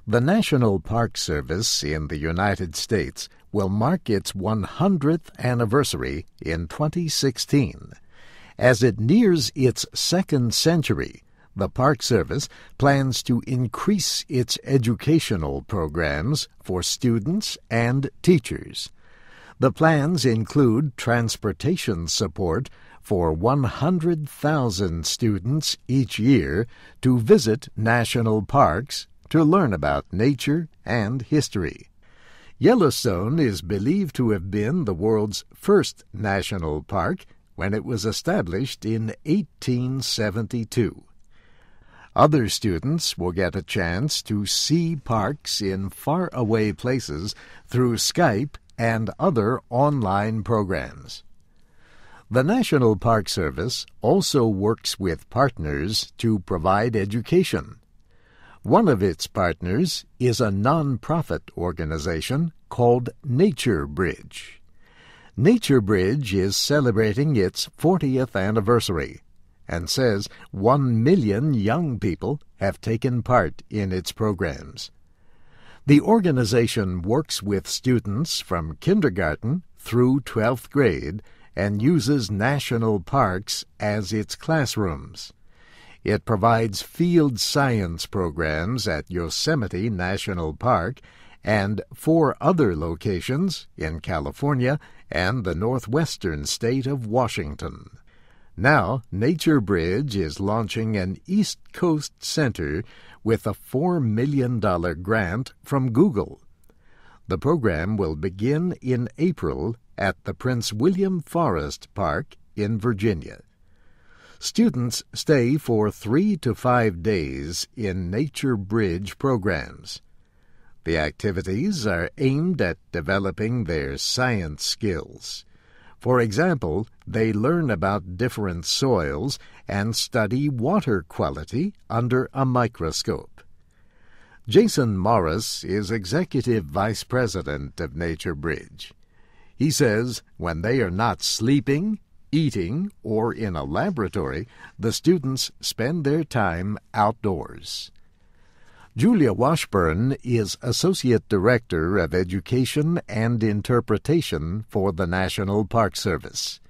The National Park Service in the United States will mark its 100th anniversary in 2016. As it nears its second century, the Park Service plans to increase its educational programs for students and teachers. The plans include transportation support for 100,000 students each year to visit national parks to learn about nature and history. Yellowstone is believed to have been the world's first national park when it was established in 1872. Other students will get a chance to see parks in faraway places through Skype and other online programs. The National Park Service also works with partners to provide education. One of its partners is a nonprofit organization called Nature Bridge. Nature Bridge is celebrating its 40th anniversary and says 1 million young people have taken part in its programs. The organization works with students from kindergarten through 12th grade and uses national parks as its classrooms. It provides field science programs at Yosemite National Park and 4 other locations in California and the northwestern state of Washington. Now, Nature Bridge is launching an East Coast Center with a $4 million grant from Google. The program will begin in April at the Prince William Forest Park in Virginia. Students stay for 3 to 5 days in Nature Bridge programs. The activities are aimed at developing their science skills. For example, they learn about different soils and study water quality under a microscope. Jason Morris is Executive Vice President of Nature Bridge. He says when they are not sleeping, eating, or in a laboratory, the students spend their time outdoors. Julia Washburn is Associate Director of Education and Interpretation for the National Park Service.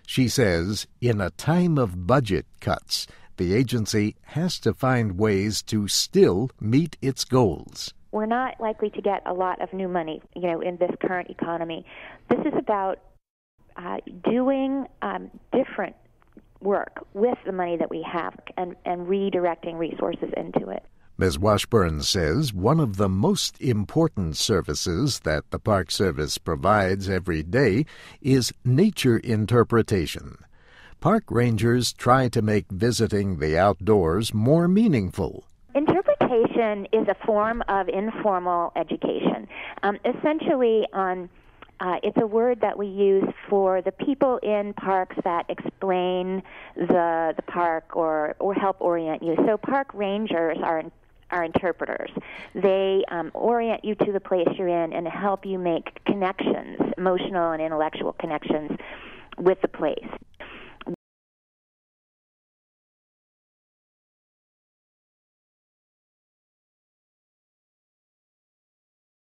She says, in a time of budget cuts, the agency has to find ways to still meet its goals. We're not likely to get a lot of new money, in this current economy. This is about doing different work with the money that we have and redirecting resources into it. Ms. Washburn says one of the most important services that the Park Service provides every day is nature interpretation. Park rangers try to make visiting the outdoors more meaningful. Interpretation is a form of informal education. It's a word that we use for the people in parks that explain the park or help orient you. So park rangers are interpreters. They orient you to the place you're in and help you make connections, emotional and intellectual connections with the place.